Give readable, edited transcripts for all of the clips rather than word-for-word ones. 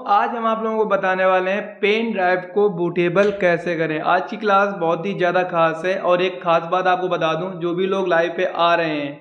आज हम आप लोगों को बताने वाले हैं पेन ड्राइव को बूटेबल कैसे करें। आज की क्लास बहुत ही ज़्यादा खास है और एक खास बात आपको बता दूं, जो भी लोग लाइव पे आ रहे हैं,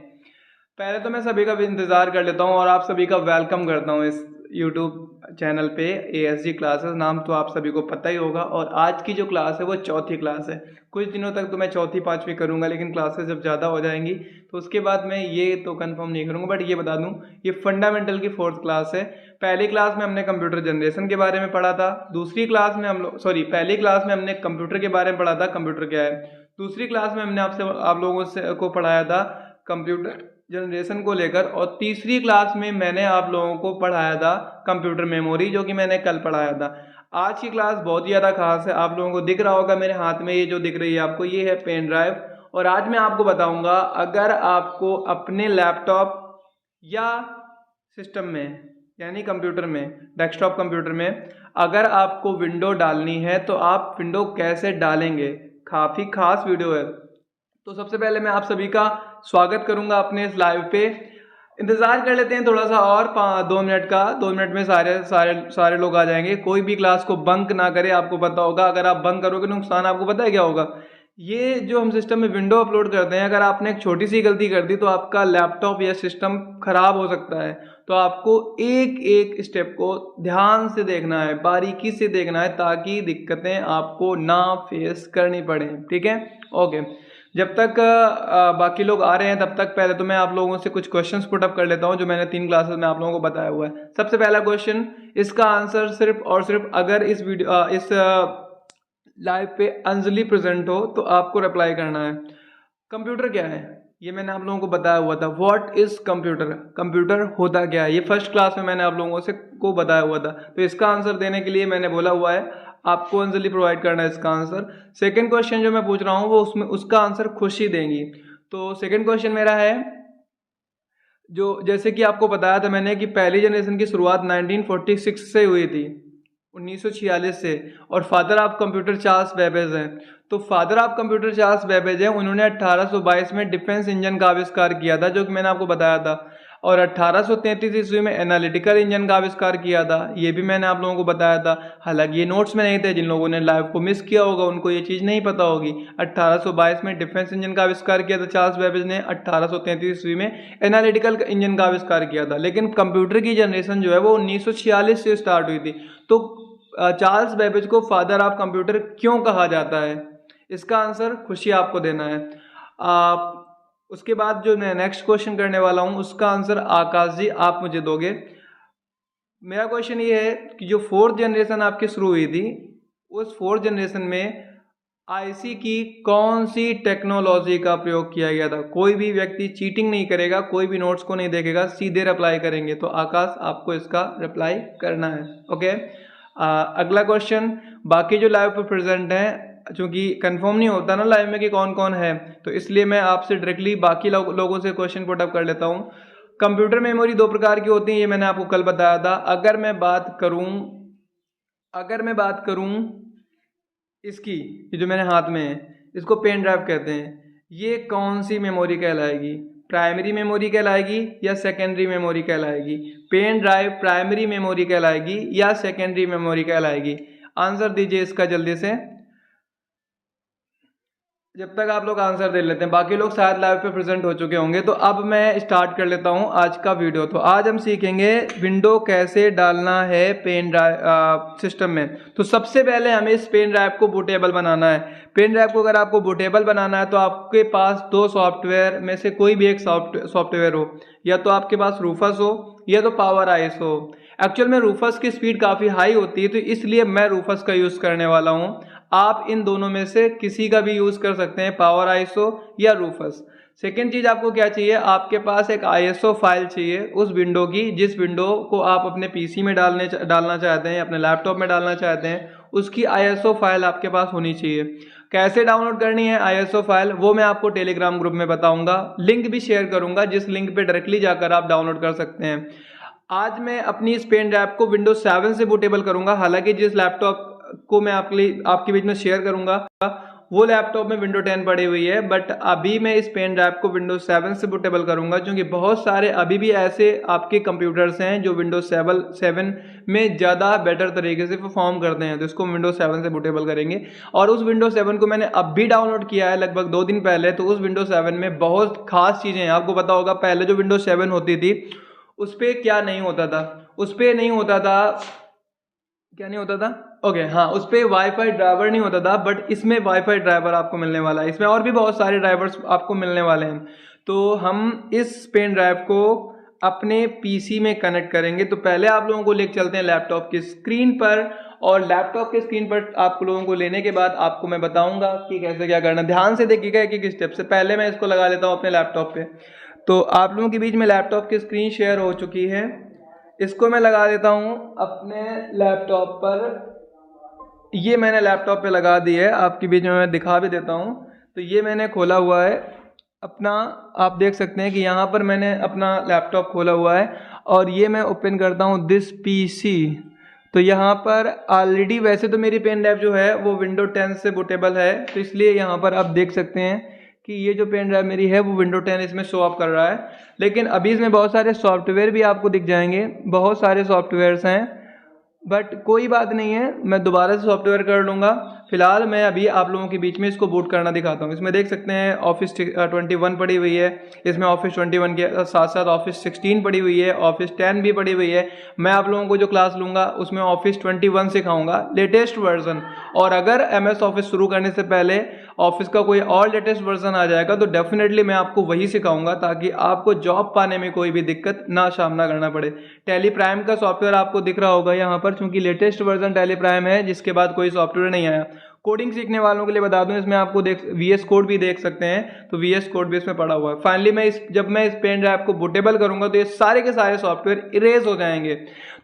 पहले तो मैं सभी का भी इंतज़ार कर लेता हूं और आप सभी का वेलकम करता हूं इस यूट्यूब चैनल पे। ASG क्लासेस नाम तो आप सभी को पता ही होगा और आज की जो क्लास है वो चौथी क्लास है। कुछ दिनों तक तो मैं चौथी पाँचवीं करूंगा, लेकिन क्लासेस जब ज़्यादा हो जाएंगी तो उसके बाद मैं ये तो कंफर्म नहीं करूंगा, बट ये बता दूं ये फंडामेंटल की फोर्थ क्लास है। पहली क्लास में हमने कंप्यूटर जनरेशन के बारे में पढ़ा था। दूसरी क्लास में पहली क्लास में हमने कंप्यूटर के बारे में पढ़ा था, कंप्यूटर क्या है। दूसरी क्लास में हमने आप लोगों को पढ़ाया था कंप्यूटर जनरेशन को लेकर, और तीसरी क्लास में मैंने आप लोगों को पढ़ाया था कंप्यूटर मेमोरी, जो कि मैंने कल पढ़ाया था। आज की क्लास बहुत ही ज़्यादा खास है। आप लोगों को दिख रहा होगा मेरे हाथ में ये जो दिख रही है आपको, ये है पेन ड्राइव। और आज मैं आपको बताऊंगा, अगर आपको अपने लैपटॉप या सिस्टम में यानी कंप्यूटर में, डेस्कटॉप कंप्यूटर में अगर आपको विंडो डालनी है तो आप विंडो कैसे डालेंगे। काफ़ी खास वीडियो है। तो सबसे पहले मैं आप सभी का स्वागत करूंगा अपने इस लाइव पे। इंतज़ार कर लेते हैं थोड़ा सा और 2 मिनट का। 2 मिनट में सारे सारे सारे लोग आ जाएंगे। कोई भी क्लास को बंक ना करे। आपको पता होगा अगर आप बंक करोगे तो नुकसान आपको पता है क्या होगा। ये जो हम सिस्टम में विंडो अपलोड करते हैं, अगर आपने एक छोटी सी गलती कर दी तो आपका लैपटॉप या सिस्टम खराब हो सकता है। तो आपको एक एक स्टेप को ध्यान से देखना है, बारीकी से देखना है, ताकि दिक्कतें आपको ना फेस करनी पड़े। ठीक है, ओके। जब तक बाकी लोग आ रहे हैं तब तक पहले तो मैं आप लोगों से कुछ क्वेश्चंस पुट अप कर लेता हूं, जो मैंने 3 क्लासेस में आप लोगों को बताया हुआ है। सबसे पहला क्वेश्चन, इसका आंसर सिर्फ और सिर्फ अगर इस लाइव पे अंजलि प्रेजेंट हो तो आपको रिप्लाई करना है। कंप्यूटर क्या है ये मैंने आप लोगों को बताया हुआ था। व्हाट इज कंप्यूटर, कंप्यूटर होता क्या है, ये फर्स्ट क्लास में मैंने आप लोगों को बताया हुआ था। तो इसका आंसर देने के लिए मैंने बोला हुआ है आपको अंजलि प्रोवाइड करना है इसका आंसर। सेकंड क्वेश्चन जो मैं पूछ रहा हूँ वो उसका आंसर खुशी देंगी। तो सेकंड क्वेश्चन मेरा है, जो जैसे कि आपको बताया था मैंने कि पहली जनरेशन की शुरुआत 1946 से हुई थी, 1946 से। और father of computer Charles Babbage हैं। तो father of computer Charles Babbage हैं, उन्होंने 1822 में डिफेंस इंजन का आविष्कार किया था, जो कि मैंने आपको बताया था। और 1833 ईस्वी में एनालिटिकल इंजन का आविष्कार किया था, ये भी मैंने आप लोगों को बताया था। हालांकि ये नोट्स में नहीं थे, जिन लोगों ने लाइव को मिस किया होगा उनको ये चीज़ नहीं पता होगी। 1822 में डिफेंस इंजन का आविष्कार किया था चार्ल्स बेबेज ने, 1833 ईस्वी में एनालिटिकल इंजन का आविष्कार किया था। लेकिन कंप्यूटर की जनरेशन जो है वो 1946 से स्टार्ट हुई थी। तो चार्ल्स बेबेज को फादर ऑफ कंप्यूटर क्यों कहा जाता है, इसका आंसर खुशी आपको देना है। उसके बाद जो मैं नेक्स्ट क्वेश्चन करने वाला हूं उसका आंसर आकाश जी आप मुझे दोगे। मेरा क्वेश्चन ये है कि जो 4th जनरेशन आपकी शुरू हुई थी, उस 4th जनरेशन में IC की कौन सी टेक्नोलॉजी का प्रयोग किया गया था। कोई भी व्यक्ति चीटिंग नहीं करेगा, कोई भी नोट्स को नहीं देखेगा, सीधे रिप्लाई करेंगे। तो आकाश आपको इसका रिप्लाई करना है, ओके। अगला क्वेश्चन, बाकी जो लाइव पर प्रेजेंट हैं, चूंकि कंफर्म नहीं होता ना लाइव में कि कौन कौन है, तो इसलिए मैं आपसे डायरेक्टली बाकी लोगों से क्वेश्चन पुट अप कर लेता हूं। कंप्यूटर मेमोरी 2 प्रकार की होती है, ये मैंने आपको कल बताया था। अगर मैं बात करूं इसकी, ये जो मेरे हाथ में है इसको पेन ड्राइव कहते हैं। ये कौन सी मेमोरी कहलाएगी, प्राइमरी मेमोरी कहलाएगी या सेकेंडरी मेमोरी कहलाएगी। पेन ड्राइव प्राइमरी मेमोरी कहलाएगी या सेकेंडरी मेमोरी कहलाएगी, आंसर दीजिए इसका जल्दी से। जब तक आप लोग आंसर दे लेते हैं, बाकी लोग शायद लाइव पे प्रेजेंट हो चुके होंगे। तो अब मैं स्टार्ट कर लेता हूं आज का वीडियो। तो आज हम सीखेंगे विंडो कैसे डालना है पेन ड्राइव सिस्टम में। तो सबसे पहले हमें इस पेन ड्राइव को बूटेबल बनाना है। पेन ड्राइव को अगर आपको बूटेबल बनाना है तो आपके पास 2 सॉफ्टवेयर में से कोई भी एक सॉफ्टवेयर हो, या तो आपके पास रूफस हो या तो पावर आईस हो। एक्चुअल में रूफस की स्पीड काफ़ी हाई होती है, तो इसलिए मैं रूफस का यूज़ करने वाला हूँ। आप इन दोनों में से किसी का भी यूज़ कर सकते हैं, पावर आईएसओ या रूफस। सेकेंड चीज़ आपको क्या चाहिए, आपके पास एक आईएसओ फाइल चाहिए उस विंडो की, जिस विंडो को आप अपने पीसी में डालना चाहते हैं, अपने लैपटॉप में डालना चाहते हैं, उसकी आईएसओ फाइल आपके पास होनी चाहिए। कैसे डाउनलोड करनी है आईएसओ फाइल वो मैं आपको टेलीग्राम ग्रुप में बताऊंगा, लिंक भी शेयर करूंगा, जिस लिंक पे डायरेक्टली जाकर आप डाउनलोड कर सकते हैं। आज मैं अपनी इस पेन ड्राइव को विंडोज 7 से बूटेबल करूंगा। हालांकि जिस लैपटॉप को मैं आपके बीच में शेयर करूंगा वो लैपटॉप में विंडो 10 पड़ी हुई है, बट अभी मैं इस पेन ड्राइव को विंडोज 7 से बूटेबल करूंगा, क्योंकि बहुत सारे अभी भी ऐसे आपके कंप्यूटर्स हैं जो विंडोज 7 में ज़्यादा बेटर तरीके से परफॉर्म करते हैं, तो इसको विंडोज 7 से बूटेबल करेंगे। और उस विंडोज 7 को मैंने अब भी डाउनलोड किया है लगभग 2 दिन पहले, तो उस विंडोज 7 में बहुत खास चीज़ें हैं। आपको पता होगा पहले जो विंडोज 7 होती थी उस पर क्या नहीं होता था, उस पर नहीं होता था, क्या नहीं होता था, ओके हाँ, उस पर वाईफाई ड्राइवर नहीं होता था, बट इसमें वाईफाई ड्राइवर आपको मिलने वाला है। इसमें और भी बहुत सारे ड्राइवर्स आपको मिलने वाले हैं। तो हम इस पेन ड्राइव को अपने पीसी में कनेक्ट करेंगे। तो पहले आप लोगों को लेकर चलते हैं लैपटॉप की स्क्रीन पर, और लैपटॉप के स्क्रीन पर आप लोगों को लेने के बाद आपको मैं बताऊंगा कि कैसे क्या करना। ध्यान से देखिएगा एक एक स्टेप से। पहले मैं इसको लगा लेता हूँ अपने लैपटॉप पे। तो आप लोगों के बीच में लैपटॉप की स्क्रीन शेयर हो चुकी है, इसको मैं लगा देता हूँ अपने लैपटॉप पर। ये मैंने लैपटॉप पे लगा दी है, आपके बीच में मैं दिखा भी देता हूँ। तो ये मैंने खोला हुआ है अपना, आप देख सकते हैं कि यहाँ पर मैंने अपना लैपटॉप खोला हुआ है, और ये मैं ओपन करता हूँ दिस पीसी। तो यहाँ पर ऑलरेडी वैसे तो मेरी पेन ड्राइव जो है वो विंडो 10 से बूटेबल है, तो इसलिए यहाँ पर आप देख सकते हैं कि ये जो पेन ड्राइव मेरी है वो विंडो 10 इसमें शो ऑफ कर रहा है। लेकिन अभी इसमें बहुत सारे सॉफ्टवेयर भी आपको दिख जाएंगे, बहुत सारे सॉफ्टवेयर्स हैं, बट कोई बात नहीं है, मैं दोबारा से सॉफ्टवेयर कर लूँगा। फिलहाल मैं अभी आप लोगों के बीच में इसको बूट करना दिखाता हूँ। इसमें देख सकते हैं ऑफिस 21 पड़ी हुई है, इसमें ऑफिस 21 के साथ साथ ऑफिस 16 पड़ी हुई है, ऑफिस 10 भी पड़ी हुई है। मैं आप लोगों को जो क्लास लूँगा उसमें ऑफिस 21 सिखाऊंगा, लेटेस्ट वर्जन। और अगर MS ऑफिस शुरू करने से पहले ऑफिस का कोई और लेटेस्ट वर्जन आ जाएगा तो डेफिनेटली मैं आपको वही सिखाऊंगा, ताकि आपको जॉब पाने में कोई भी दिक्कत ना सामना करना पड़े। टैली प्राइम का सॉफ्टवेयर आपको दिख रहा होगा यहाँ पर, क्योंकि लेटेस्ट वर्जन टैली प्राइम है, जिसके बाद कोई सॉफ्टवेयर नहीं आया। कोडिंग सीखने वालों के लिए बता दूं, इसमें आपको VS कोड भी देख सकते हैं, तो VS कोड भी इसमें पड़ा हुआ है। फाइनली जब मैं इस पेन ड्राइव को बूटेबल करूंगा तो ये सारे के सारे सॉफ्टवेयर इरेज हो जाएंगे।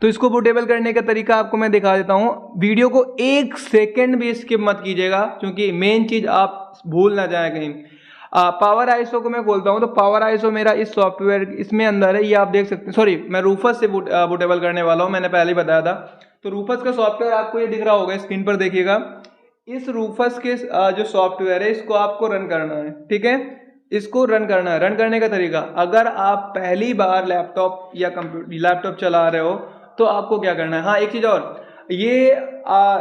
तो इसको बूटेबल करने का तरीका आपको मैं दिखा देता हूं। वीडियो को 1 सेकेंड भी स्किप मत कीजिएगा, क्योंकि मेन चीज आप भूल ना जाए कहीं। पावर आईएसओ को मैं खोलता हूं, तो पावर आईएसओ मेरा इस सॉफ्टवेयर इसमें अंदर है, ये आप देख सकते हैं। सॉरी, मैं रूफस से बूटेबल करने वाला हूं, मैंने पहले ही बताया था। तो रूफस का सॉफ्टवेयर आपको ये दिख रहा होगा, स्क्रीन पर देखिएगा। इस रूफस के जो सॉफ्टवेयर है इसको आपको रन करना है, ठीक है, इसको रन करना है। रन करने का तरीका, अगर आप पहली बार लैपटॉप या कंप्यूटर लैपटॉप चला रहे हो तो आपको क्या करना है। हाँ, एक चीज और, ये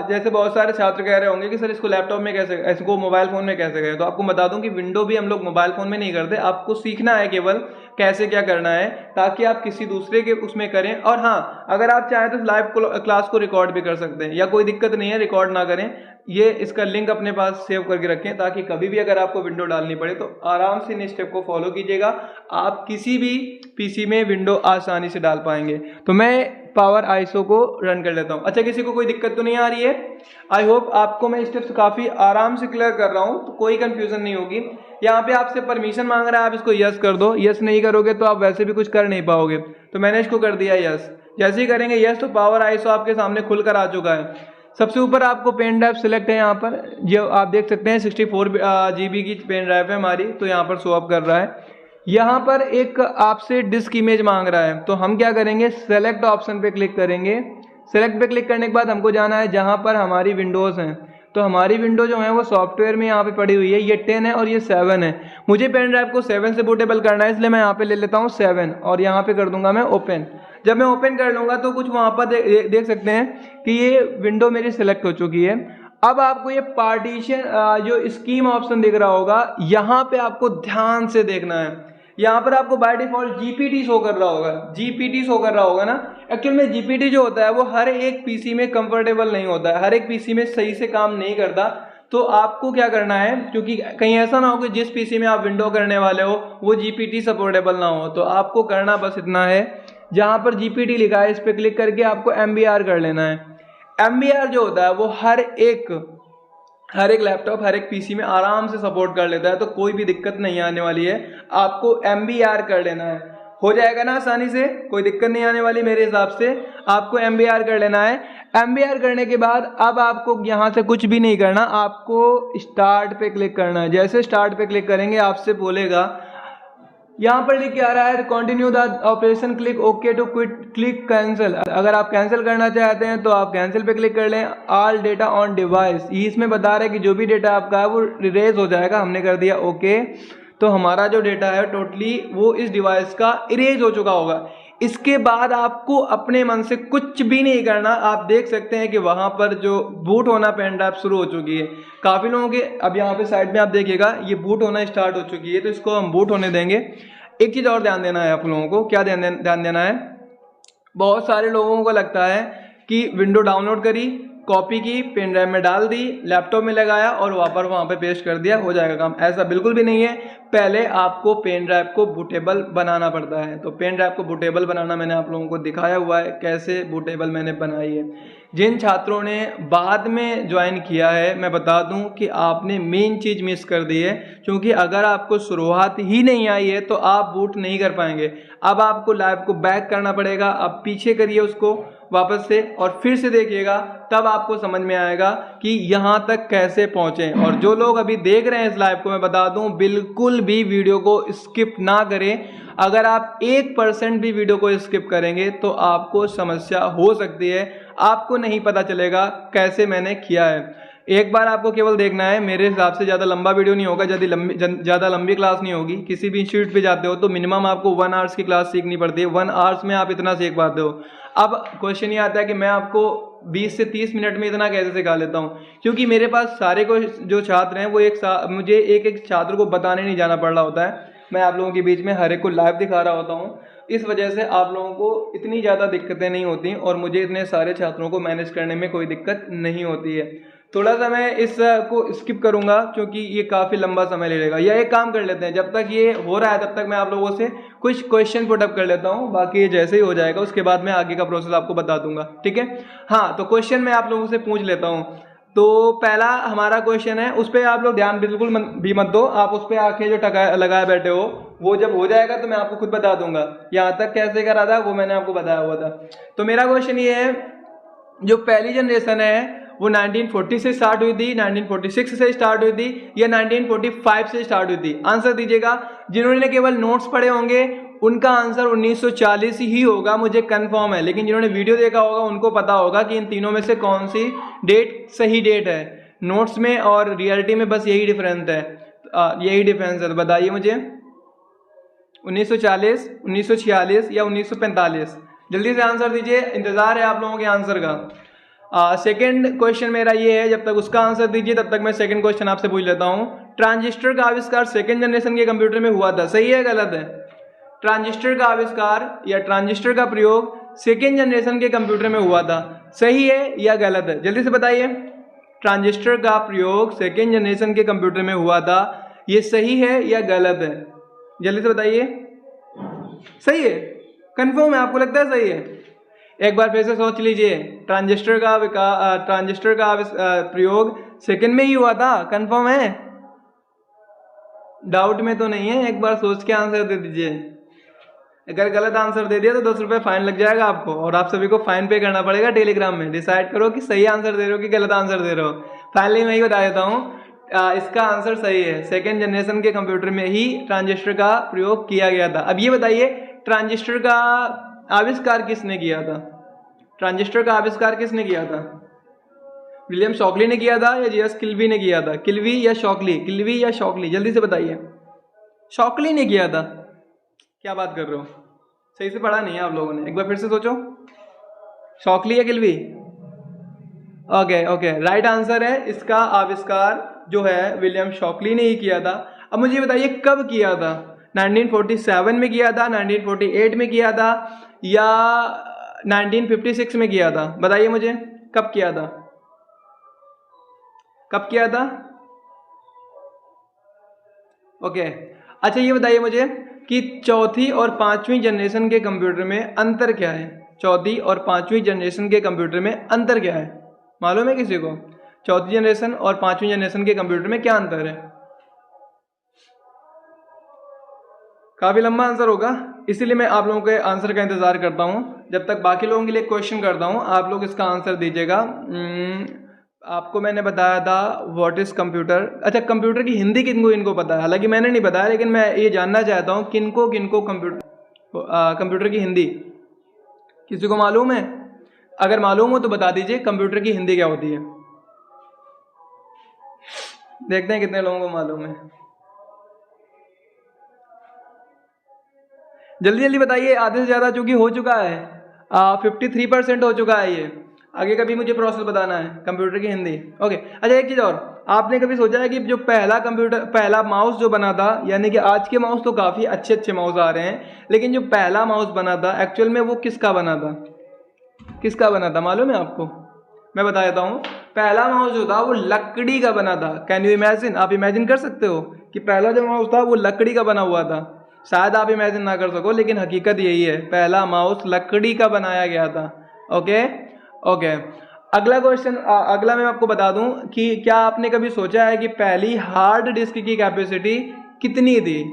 जैसे बहुत सारे छात्र कह रहे होंगे कि सर इसको लैपटॉप में कैसे, इसको मोबाइल फोन में कैसे करें, तो आपको बता दूं कि विंडो भी हम लोग मोबाइल फोन में नहीं करते। आपको सीखना है केवल कैसे क्या करना है, ताकि आप किसी दूसरे के उसमें करें। और हाँ, अगर आप चाहें तो लाइव क्लास को रिकॉर्ड भी कर सकते हैं, या कोई दिक्कत नहीं है, रिकॉर्ड ना करें। ये इसका लिंक अपने पास सेव करके रखें, ताकि कभी भी अगर आपको विंडो डालनी पड़े तो आराम से इन स्टेप को फॉलो कीजिएगा, आप किसी भी पीसी में विंडो आसानी से डाल पाएंगे। तो मैं पावर आईएसओ को रन कर लेता हूं। अच्छा, किसी को कोई दिक्कत तो नहीं आ रही है? आई होप आपको मैं स्टेप्स काफी आराम से क्लियर कर रहा हूं, तो कोई कंफ्यूजन नहीं होगी। यहाँ पे आपसे परमिशन मांग रहा है, आप इसको यस कर दो। यस नहीं करोगे तो आप वैसे भी कुछ कर नहीं पाओगे, तो मैंने इसको कर दिया यस। जैसे ही करेंगे यस, तो पावर आईएसओ आपके सामने खुलकर आ चुका है। सबसे ऊपर आपको पेन ड्राइव सिलेक्ट है, यहाँ पर जो आप देख सकते हैं 64 GB की पेन ड्राइव है हमारी, तो यहाँ पर शो अप कर रहा है। यहाँ पर एक आपसे डिस्क इमेज मांग रहा है, तो हम क्या करेंगे, सेलेक्ट ऑप्शन पे क्लिक करेंगे। सेलेक्ट पे क्लिक करने के बाद हमको जाना है जहाँ पर हमारी विंडोज़ हैं। तो हमारी विंडो जो है वो सॉफ्टवेयर में यहाँ पे पड़ी हुई है, ये 10 है और ये 7 है। मुझे पेन ड्राइव को 7 से बूटेबल करना है, इसलिए मैं यहाँ पे ले लेता हूँ 7 और यहाँ पे कर दूंगा मैं ओपन। जब मैं ओपन कर लूँगा तो कुछ वहाँ पर देख सकते हैं कि ये विंडो मेरी सेलेक्ट हो चुकी है। अब आपको ये पार्टीशन जो स्कीम ऑप्शन दिख रहा होगा, यहाँ पे आपको ध्यान से देखना है। यहाँ पर आपको बाय डिफॉल्ट जीपीटी शो कर रहा होगा, जीपीटी शो कर रहा होगा ना। एक्चुअल में जीपीटी जो होता है वो हर एक पीसी में कंफर्टेबल नहीं होता है, हर एक पीसी में सही से काम नहीं करता। तो आपको क्या करना है, क्योंकि कहीं ऐसा ना हो कि जिस पीसी में आप विंडो करने वाले हो वो जीपीटी सपोर्टेबल ना हो, तो आपको करना बस इतना है, जहाँ पर जीपीटी लिखा है इस पर क्लिक करके आपको एमबीआर कर लेना है। एमबीआर जो होता है वो हर एक लैपटॉप, हर एक पीसी में आराम से सपोर्ट कर लेता है, तो कोई भी दिक्कत नहीं आने वाली है। आपको एमबीआर कर लेना है, हो जाएगा ना आसानी से, कोई दिक्कत नहीं आने वाली मेरे हिसाब से। आपको एमबीआर कर लेना है। एमबीआर करने के बाद अब आपको यहाँ से कुछ भी नहीं करना, आपको स्टार्ट पे क्लिक करना है। जैसे स्टार्ट पे क्लिक करेंगे आपसे बोलेगा यहाँ पर लिख के आ रहा है continue the operation, click okay to quit, click cancel. अगर आप कैंसिल करना चाहते हैं तो आप कैंसिल पे क्लिक कर लें। ऑल डेटा ऑन डिवाइस, ये इसमें बता रहा है कि जो भी डेटा आपका है वो इरेज हो जाएगा। हमने कर दिया ओके, तो हमारा जो डेटा है टोटली वो इस डिवाइस का इरेज हो चुका होगा। इसके बाद आपको अपने मन से कुछ भी नहीं करना। आप देख सकते हैं कि वहां पर जो बूट होना पेन ड्राइव शुरू हो चुकी है। काफ़ी लोगों के अब यहाँ पे साइड में आप देखिएगा ये बूट होना स्टार्ट हो चुकी है, तो इसको हम बूट होने देंगे। एक चीज़ और ध्यान देना है आप लोगों को, क्या ध्यान देना है, बहुत सारे लोगों को लगता है कि विंडो डाउनलोड करी, कॉपी की, पेन ड्राइव में डाल दी, लैपटॉप में लगाया और वहाँ पे पेस्ट कर दिया, हो जाएगा काम। ऐसा बिल्कुल भी नहीं है। पहले आपको पेन ड्राइव को बूटेबल बनाना पड़ता है। तो पेन ड्राइव को बूटेबल बनाना मैंने आप लोगों को दिखाया हुआ है, कैसे बूटेबल मैंने बनाई है। जिन छात्रों ने बाद में ज्वाइन किया है, मैं बता दूं कि आपने मेन चीज़ मिस कर दी है, क्योंकि अगर आपको शुरुआत ही नहीं आई है तो आप बूट नहीं कर पाएंगे। अब आपको लाइव को बैक करना पड़ेगा। आप पीछे करिए उसको वापस से और फिर से देखिएगा, तब आपको समझ में आएगा कि यहाँ तक कैसे पहुँचे। और जो लोग अभी देख रहे हैं इस लाइव को, मैं बता दूं बिल्कुल भी वीडियो को स्किप ना करें। अगर आप 1% भी वीडियो को स्किप करेंगे तो आपको समस्या हो सकती है, आपको नहीं पता चलेगा कैसे मैंने किया है। एक बार आपको केवल देखना है, मेरे हिसाब से ज़्यादा लंबा वीडियो नहीं होगा, ज़्यादा लंबी क्लास नहीं होगी। किसी भी इंस्टीट्यूट पे जाते हो तो मिनिमम आपको 1 आवर्स की क्लास सीखनी पड़ती है। 1 आवर्स में आप इतना सीख पाते हो। अब क्वेश्चन ये आता है कि मैं आपको 20 से 30 मिनट में इतना कैसे सिखा लेता हूँ, क्योंकि मेरे पास सारे को जो छात्र हैं वो मुझे एक छात्र को बताने नहीं जाना पड़ रहा होता है। मैं आप लोगों के बीच में हर एक को लाइव दिखा रहा होता हूँ। इस वजह से आप लोगों को इतनी ज़्यादा दिक्कतें नहीं होती और मुझे इतने सारे छात्रों को मैनेज करने में कोई दिक्कत नहीं होती है। थोड़ा सा मैं इस को स्किप करूंगा क्योंकि ये काफ़ी लंबा समय ले लेगा। या एक काम कर लेते हैं, जब तक ये हो रहा है तब तक मैं आप लोगों से कुछ क्वेश्चन पुटअप कर लेता हूँ। बाकी ये जैसे ही हो जाएगा उसके बाद मैं आगे का प्रोसेस आपको बता दूंगा, ठीक है। हाँ, तो क्वेश्चन मैं आप लोगों से पूछ लेता हूँ। तो पहला हमारा क्वेश्चन है, उस पर आप लोग ध्यान बिल्कुल भी मत दो। आप उस पर आंखें जो लगाए बैठे हो, वो जब हो जाएगा तो मैं आपको खुद बता दूंगा। यहाँ तक कैसे करा था वो मैंने आपको बताया हुआ था। तो मेरा क्वेश्चन ये है, जो पहली जनरेशन है वो 1940 से स्टार्ट हुई थी, 1946 से स्टार्ट हुई थी, या 1945 से स्टार्ट हुई थी? आंसर दीजिएगा। जिन्होंने केवल नोट्स पढ़े होंगे उनका आंसर 1940 ही होगा, मुझे कंफर्म है। लेकिन जिन्होंने वीडियो देखा होगा उनको पता होगा कि इन तीनों में से कौन सी डेट सही डेट है। नोट्स में और रियलिटी में बस यही डिफरेंस है, यही डिफरेंस है। तो बताइए मुझे, 1940, 1946 या 1945? जल्दी से आंसर दीजिए, इंतजार है आप लोगों के आंसर का। सेकेंड क्वेश्चन मेरा ये है, जब तक उसका आंसर दीजिए तब तक मैं सेकंड क्वेश्चन आपसे पूछ लेता हूँ। ट्रांजिस्टर का आविष्कार सेकंड जनरेशन के कंप्यूटर में हुआ था, सही है गलत है? ट्रांजिस्टर का आविष्कार या ट्रांजिस्टर का प्रयोग सेकेंड जनरेशन के कंप्यूटर में हुआ था, सही है या गलत है? जल्दी से बताइए। ट्रांजिस्टर का प्रयोग सेकेंड जनरेशन के कंप्यूटर में हुआ था, ये सही है या गलत है? जल्दी से बताइए। सही है, कंफर्म है? आपको लगता है सही है? एक बार फिर से सोच लीजिए, ट्रांजिस्टर का प्रयोग सेकंड में ही हुआ था, कंफर्म है? डाउट में तो नहीं है? एक बार सोच के आंसर दे दीजिए। अगर गलत आंसर दे दिया तो 10 रुपये फाइन लग जाएगा आपको, और आप सभी को फाइन पे करना पड़ेगा टेलीग्राम में। डिसाइड करो कि सही आंसर दे रहे हो कि गलत आंसर दे रहे हो। फाइनली मैं ही बता देता हूँ, इसका आंसर सही है। सेकेंड जनरेशन के कंप्यूटर में ही ट्रांजिस्टर का प्रयोग किया गया था। अब ये बताइए, ट्रांजिस्टर का आविष्कार किसने किया था? ट्रांजिस्टर का आविष्कार किसने किया था? विलियम शॉकली ने किया था या जेएस किल्वी ने किया था? किल्वी या शॉकली? किल्वी या शॉकली? जल्दी से बताइए। शॉकली ने किया था? क्या बात कर रहे हो, सही से पढ़ा नहीं है आप लोगों ने। एक बार फिर से सोचो, शॉकली या किल्वी? ओके, राइट आंसर है, इसका आविष्कार जो है विलियम शॉकली ने ही किया था। अब मुझे बताइए कब किया था? 1947 में किया था, 1948 में किया था, या 1956 में किया था? बताइए मुझे, कब किया था? कब किया था? ओके, अच्छा ये बताइए मुझे कि चौथी और पांचवी जनरेशन के कंप्यूटर में अंतर क्या है? चौथी और पांचवी जनरेशन के कंप्यूटर में अंतर क्या है, मालूम है किसी को? चौथी जनरेशन और पांचवी जनरेशन के कंप्यूटर में क्या अंतर है? काफी लंबा आंसर होगा, इसीलिए मैं आप लोगों के आंसर का इंतजार करता हूं। जब तक बाकी लोगों के लिए क्वेश्चन करता हूं, आप लोग इसका आंसर दीजिएगा। आपको मैंने बताया था व्हाट इज कंप्यूटर। अच्छा, कंप्यूटर की हिंदी किनको इनको पता है? हालांकि मैंने नहीं बताया, लेकिन मैं ये जानना चाहता हूँ किनको किनको कंप्यूटर की हिंदी किसी को मालूम है? अगर मालूम हो तो बता दीजिए कंप्यूटर की हिंदी क्या होती है। देखते हैं कितने लोगों को मालूम है। जल्दी जल्दी बताइए, आधे से ज्यादा चूंकि हो चुका है, 53% हो चुका है ये। आगे कभी मुझे प्रोसेस बताना है कंप्यूटर की हिंदी। ओके, अच्छा एक चीज और, आपने कभी सोचा है कि जो पहला माउस जो बना था, यानी कि आज के माउस तो काफी अच्छे अच्छे माउस आ रहे हैं, लेकिन जो पहला माउस बना था एक्चुअल में वो किसका बना था? किसका बना था मालूम है आपको? मैं बता देता हूँ। पहला माउस जो था वो लकड़ी का बना था। Can you imagine? आप इमेजिन कर सकते हो कि पहला जो माउस था वो लकड़ी का बना हुआ था? शायद आप इमेजिन ना कर सको, लेकिन हकीकत यही है, पहला माउस लकड़ी का बनाया गया था। ओके ओके, अगला क्वेश्चन, अगला मैं आपको बता दूं कि क्या आपने कभी सोचा है कि पहली हार्ड डिस्क की कैपेसिटी कितनी थी?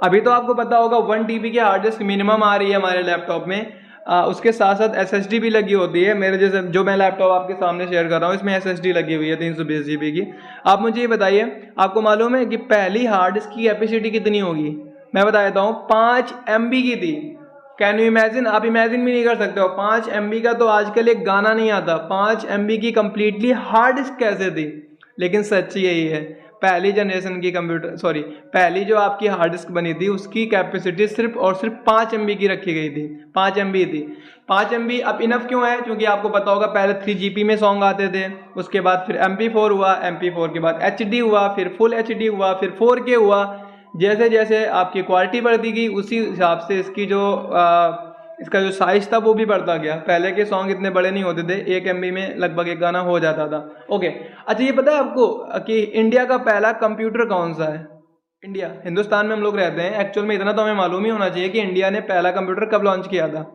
अभी तो आपको पता होगा 1 TB की हार्ड डिस्क मिनिमम आ रही है हमारे लैपटॉप में। उसके साथ साथ SSD भी लगी होती है। मेरे जैसे जो मैं लैपटॉप आपके सामने शेयर कर रहा हूँ, इसमें SSD लगी हुई है 320 GB की। आप मुझे ये बताइए, आपको मालूम है कि पहली हार्ड डिस्क की कैपेसिटी कितनी होगी? मैं बता देता हूँ, 5 MB की थी। Can you imagine? आप इमेजिन भी नहीं कर सकते हो, 5 MB का तो आजकल एक गाना नहीं आता। 5 MB की कंप्लीटली हार्ड डिस्क कैसे थी? लेकिन सच यही है, पहली जनरेशन की पहली जो आपकी हार्ड डिस्क बनी थी उसकी कैपेसिटी सिर्फ और सिर्फ 5 MB की रखी गई थी। 5 MB थी। 5 MB अब इनफ क्यों है? क्योंकि आपको पता होगा पहले 3GP में सॉन्ग आते थे, उसके बाद फिर MP4 हुआ, MP4 के बाद HD हुआ, फिर फुल HD हुआ, फिर 4K हुआ। जैसे जैसे आपकी क्वालिटी बढ़ती गई उसी हिसाब से इसका जो साइज था वो भी बढ़ता गया। पहले के सॉन्ग इतने बड़े नहीं होते थे, 1 MB में लगभग एक गाना हो जाता था। ओके, अच्छा ये पता है आपको कि इंडिया का पहला कंप्यूटर कौन सा है? इंडिया, हिंदुस्तान में हम लोग रहते हैं, एक्चुअल में इतना तो हमें मालूम ही होना चाहिए कि इंडिया ने पहला कंप्यूटर कब लॉन्च किया था।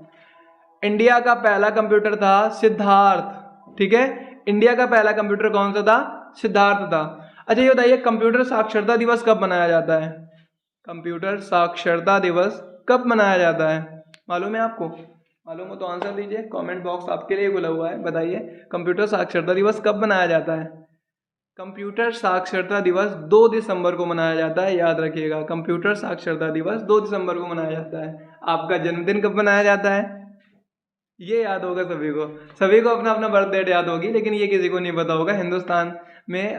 इंडिया का पहला कंप्यूटर था सिद्धार्थ। ठीक है, इंडिया का पहला कंप्यूटर कौन सा था? सिद्धार्थ था। अच्छा ये बताइए, कंप्यूटर साक्षरता दिवस कब मनाया जाता है? कंप्यूटर साक्षरता दिवस कब मनाया जाता है? मालूम है आपको? मालूम हो तो आंसर दीजिए, कमेंट बॉक्स आपके लिए खुला हुआ है। बताइए कंप्यूटर साक्षरता दिवस कब मनाया जाता है? कंप्यूटर साक्षरता दिवस 2 दिसंबर को मनाया जाता है, याद रखिएगा। कंप्यूटर साक्षरता दिवस 2 दिसंबर को मनाया जाता है। आपका जन्मदिन कब मनाया जाता है? ये याद होगा सभी को। सभी को अपना अपना बर्थ डेट याद होगी, लेकिन ये किसी को नहीं पता होगा। हिंदुस्तान में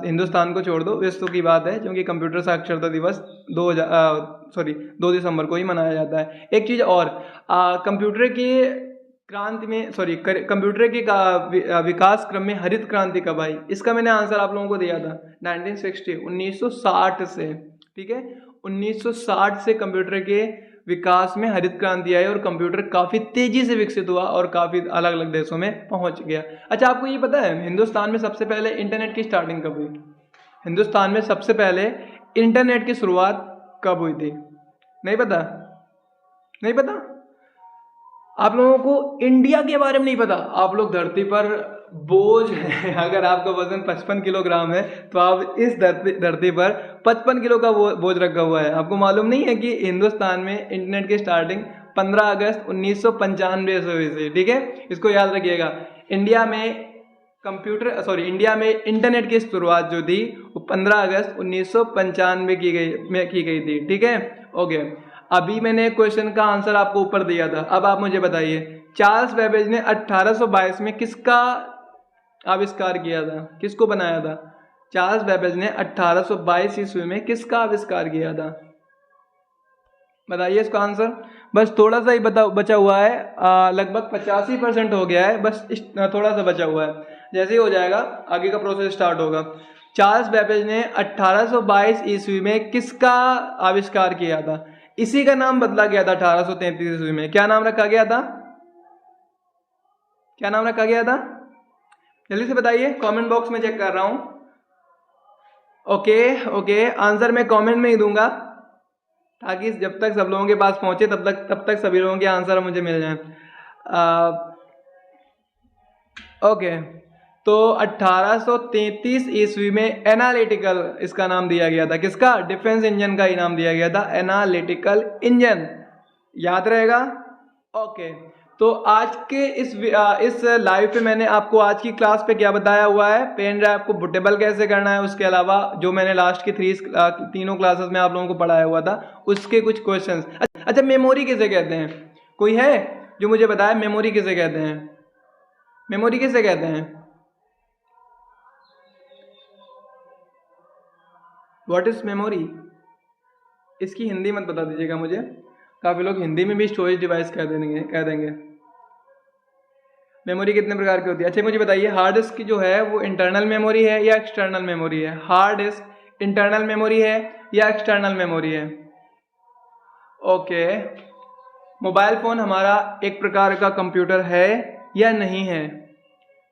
हिंदुस्तान को छोड़ दो, विश्व की बात है, क्योंकि कंप्यूटर साक्षरता दिवस 2 दिसंबर को ही मनाया जाता है। एक चीज़ और, कंप्यूटर के क्रांति में कंप्यूटर के विकास क्रम में हरित क्रांति कब आई? इसका मैंने आंसर आप लोगों को दिया था 1960 से। ठीक है, 1960 से कंप्यूटर के विकास में हरित क्रांति आई और कंप्यूटर काफी तेजी से विकसित हुआ और काफी अलग अलग देशों में पहुंच गया। अच्छा आपको ये पता है हिंदुस्तान में सबसे पहले इंटरनेट की स्टार्टिंग कब हुई? हिंदुस्तान में सबसे पहले इंटरनेट की शुरुआत कब हुई थी? नहीं पता? नहीं पता? आप लोगों को इंडिया के बारे में नहीं पता? आप लोग धरती पर बोझ है। अगर आपका वजन 55 किलोग्राम है तो आप इस धरती पर 55 किलो का बोझ रखा हुआ है। आपको मालूम नहीं है कि हिंदुस्तान में इंटरनेट की स्टार्टिंग 15 अगस्त 1995 से हुई थी? ठीक है, इसको याद रखिएगा। इंडिया में इंटरनेट की शुरुआत जो थी वो 15 अगस्त 1995 की गई थी। ठीक है, ओके। अभी मैंने क्वेश्चन का आंसर आपको ऊपर दिया था, अब आप मुझे बताइए चार्ल्स बेबेज ने 1822 में किसका आविष्कार किया था? किसको बनाया था? चार्ल्स बेबेज ने 1822 ईस्वी में किसका आविष्कार किया था? बताइए इसका आंसर। बस थोड़ा सा ही बचा हुआ है, लगभग 85% हो गया है, बस थोड़ा सा बचा हुआ है। जैसे ही हो जाएगा आगे का प्रोसेस स्टार्ट होगा। चार्ल्स बेबेज ने 1822 ईस्वी में किसका आविष्कार किया था? इसी का नाम बदला गया था 1833 ईस्वी में। क्या नाम रखा गया था? क्या नाम रखा गया था? जल्दी से बताइए, कमेंट बॉक्स में चेक कर रहा हूं। ओके, आंसर मैं कमेंट में ही दूंगा ताकि जब तक सब लोगों के पास पहुंचे तब तक सभी लोगों के आंसर मुझे मिल जाए। ओके, तो 1833 ईस्वी में एनालिटिकल इसका नाम दिया गया था। किसका? डिफेंस इंजन का ही नाम दिया गया था, एनालिटिकल इंजन। याद रहेगा? ओके, तो आज के इस लाइव पे मैंने आपको आज की क्लास पे क्या बताया हुआ है, पेन ड्राइव को बूटेबल कैसे करना है, उसके अलावा जो मैंने लास्ट की तीनों क्लासेस में आप लोगों को पढ़ाया हुआ था उसके कुछ क्वेश्चंस। अच्छा, मेमोरी किसे कहते हैं? कोई है जो मुझे बताए मेमोरी किसे कहते हैं? मेमोरी किसे कहते हैं? What is memory? इसकी हिंदी मत बता दीजिएगा मुझे, काफी लोग हिंदी में भी स्टोरेज डिवाइस कह देंगे। मेमोरी कितने प्रकार की होती है? अच्छा मुझे बताइए, हार्ड डिस्क जो है वो इंटरनल मेमोरी है या एक्सटर्नल मेमोरी है? हार्ड डिस्क इंटरनल मेमोरी है या एक्सटर्नल मेमोरी है? ओके। मोबाइल फोन हमारा एक प्रकार का कंप्यूटर है या नहीं है?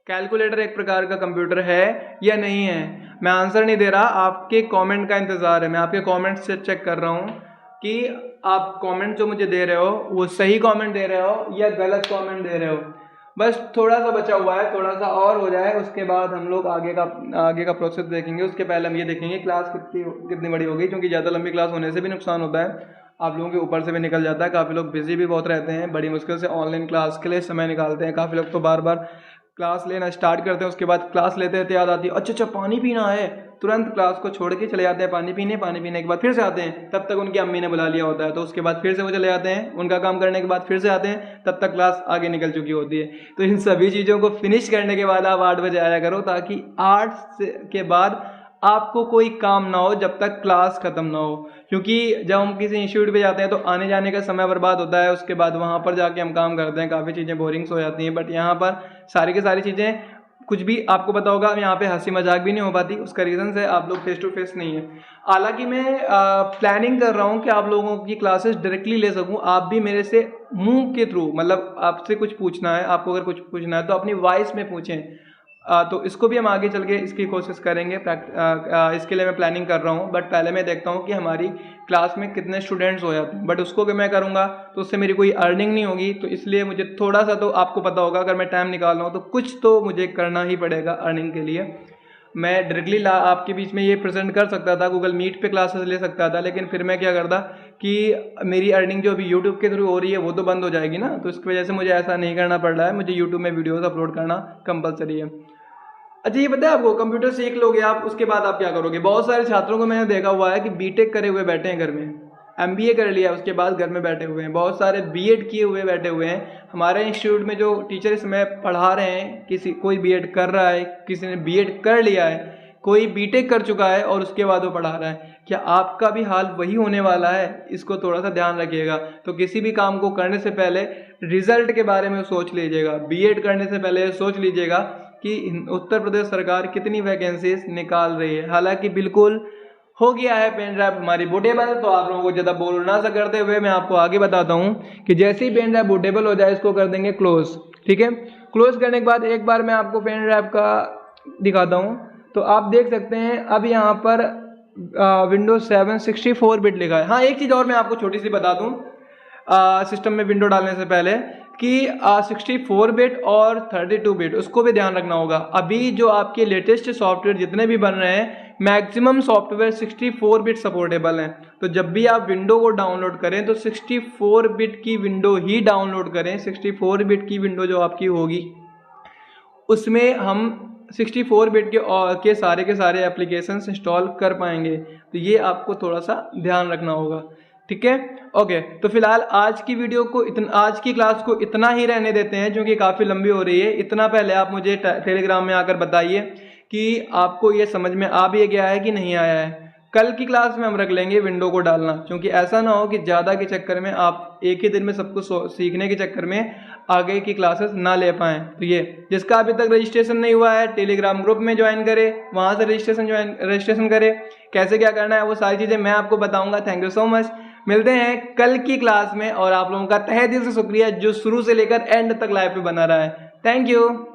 कैलकुलेटर एक प्रकार का कंप्यूटर है या नहीं है? मैं आंसर नहीं दे रहा, आपके कमेंट का इंतजार है। मैं आपके कमेंट से चेक कर रहा हूँ कि आप कमेंट जो मुझे दे रहे हो वो सही कमेंट दे रहे हो या गलत कमेंट दे रहे हो। बस थोड़ा सा बचा हुआ है, थोड़ा सा और हो जाए उसके बाद हम लोग आगे का प्रोसेस देखेंगे। उसके पहले हम ये देखेंगे क्लास कितनी बड़ी होगी, क्योंकि ज़्यादा लंबी क्लास होने से भी नुकसान होता है, आप लोगों के ऊपर से भी निकल जाता है। काफ़ी लोग बिजी भी बहुत रहते हैं, बड़ी मुश्किल से ऑनलाइन क्लास के लिए समय निकालते हैं। काफ़ी लोग तो बार बार क्लास लेना स्टार्ट करते हैं, उसके बाद क्लास लेते रहते याद आती है अच्छा पानी पीना है, तुरंत क्लास को छोड़ के चले जाते हैं पानी पीने के बाद फिर से आते हैं, तब तक उनकी अम्मी ने बुला लिया होता है, तो उसके बाद फिर से वो चले जाते हैं, उनका काम करने के बाद फिर से आते हैं, तब तक क्लास आगे निकल चुकी होती है। तो इन सभी चीज़ों को फिनिश करने के बाद आप 8 बजे आया करो, ताकि 8 के बाद आपको कोई काम ना हो जब तक क्लास खत्म ना हो। क्योंकि जब हम किसी इंस्टीट्यूट पे जाते हैं तो आने जाने का समय बर्बाद होता है, उसके बाद वहाँ पर जाके हम काम करते हैं, काफ़ी चीज़ें बोरिंग्स हो जाती हैं। बट यहाँ पर सारी की सारी चीज़ें कुछ भी आपको पता होगा, यहाँ पे हंसी मजाक भी नहीं हो पाती, उसका रीज़न है आप लोग फेस टू फेस नहीं है। हालांकि मैं प्लानिंग कर रहा हूँ कि आप लोगों की क्लासेस डायरेक्टली ले सकूँ, आप भी मेरे से मुंह के थ्रू, मतलब आपसे कुछ पूछना है, आपको अगर कुछ पूछना है तो अपनी वॉइस में पूछें। तो इसको भी हम आगे चल के इसकी कोशिश करेंगे, इसके लिए मैं प्लानिंग कर रहा हूँ। बट पहले मैं देखता हूँ कि हमारी क्लास में कितने स्टूडेंट्स हो जाते हैं, बट उसको कि मैं करूँगा तो उससे मेरी कोई अर्निंग नहीं होगी, तो इसलिए मुझे थोड़ा सा, तो आपको पता होगा अगर मैं टाइम निकाल रहा हूँ तो कुछ तो मुझे करना ही पड़ेगा अर्निंग के लिए। मैं डायरेक्टली आपके बीच में ये प्रेजेंट कर सकता था, गूगल मीट पे क्लासेस ले सकता था, लेकिन फिर मैं क्या करता कि मेरी अर्निंग जो अभी यूट्यूब के थ्रू हो रही है वो तो बंद हो जाएगी ना, तो इसकी वजह से मुझे ऐसा नहीं करना पड़ रहा है, मुझे यूट्यूब में वीडियोज़ अपलोड करना कंपलसरी है। अच्छा ये पता है आपको, कंप्यूटर सीख लोगे आप, उसके बाद आप क्या करोगे? बहुत सारे छात्रों को मैंने देखा हुआ है कि बीटेक करे हुए बैठे हैं घर में, एमबीए कर लिया उसके बाद घर में बैठे हुए हैं, बहुत सारे बीएड किए हुए बैठे हुए हैं। हमारे इंस्टीट्यूट में जो टीचर इसमें पढ़ा रहे हैं, कोई बीएड कर रहा है, किसी ने बीएड कर लिया है, कोई बीटेक कर चुका है और उसके बाद वो पढ़ा रहा है। क्या आपका भी हाल वही होने वाला है? इसको थोड़ा सा ध्यान रखिएगा। तो किसी भी काम को करने से पहले रिजल्ट के बारे में सोच लीजिएगा, बीएड करने से पहले सोच लीजिएगा कि उत्तर प्रदेश सरकार कितनी वैकेंसीज निकाल रही है। हालांकि बिल्कुल हो गया है पेन ड्राइव हमारी बूटेबल, तो आप लोगों को ज़्यादा बोलना सा करते हुए मैं आपको आगे बताता हूँ कि जैसे ही पेन ड्राइव बूटेबल हो जाए इसको कर देंगे क्लोज। ठीक है, क्लोज करने के बाद एक बार मैं आपको पेन ड्राइव का दिखाता हूँ। तो आप देख सकते हैं अब यहाँ पर विंडोज 7 64 बिट लिखा है। हाँ एक चीज़ और मैं आपको छोटी सी बता दूँ सिस्टम में विंडो डालने से पहले कि 64 बिट और 32 बिट उसको भी ध्यान रखना होगा। अभी जो आपके लेटेस्ट सॉफ्टवेयर जितने भी बन रहे हैं मैक्सिमम सॉफ्टवेयर 64 बिट सपोर्टेबल हैं। तो जब भी आप विंडो को डाउनलोड करें तो 64 बिट की विंडो ही डाउनलोड करें। 64 बिट की विंडो जो आपकी होगी उसमें हम 64 बिट के सारे एप्लीकेशंस इंस्टॉल कर पाएंगे। तो ये आपको थोड़ा सा ध्यान रखना होगा। ठीक है, ओके। तो फिलहाल आज की क्लास को इतना ही रहने देते हैं, जो कि काफ़ी लंबी हो रही है। इतना पहले आप मुझे टेलीग्राम में आकर बताइए कि आपको ये समझ में आ भी गया है कि नहीं आया है। कल की क्लास में हम रख लेंगे विंडो को डालना, क्योंकि ऐसा ना हो कि ज़्यादा के चक्कर में आप एक ही दिन में सब कुछ सीखने के चक्कर में आगे की क्लासेस ना ले पाएँ। तो ये जिसका अभी तक रजिस्ट्रेशन नहीं हुआ है टेलीग्राम ग्रुप में ज्वाइन करें, वहाँ से रजिस्ट्रेशन करें। कैसे क्या करना है वो सारी चीज़ें मैं आपको बताऊँगा। Thank you so much. मिलते हैं कल की क्लास में, और आप लोगों का तहे दिल से शुक्रिया जो शुरू से लेकर एंड तक लाइव पे बना रहा है। Thank you.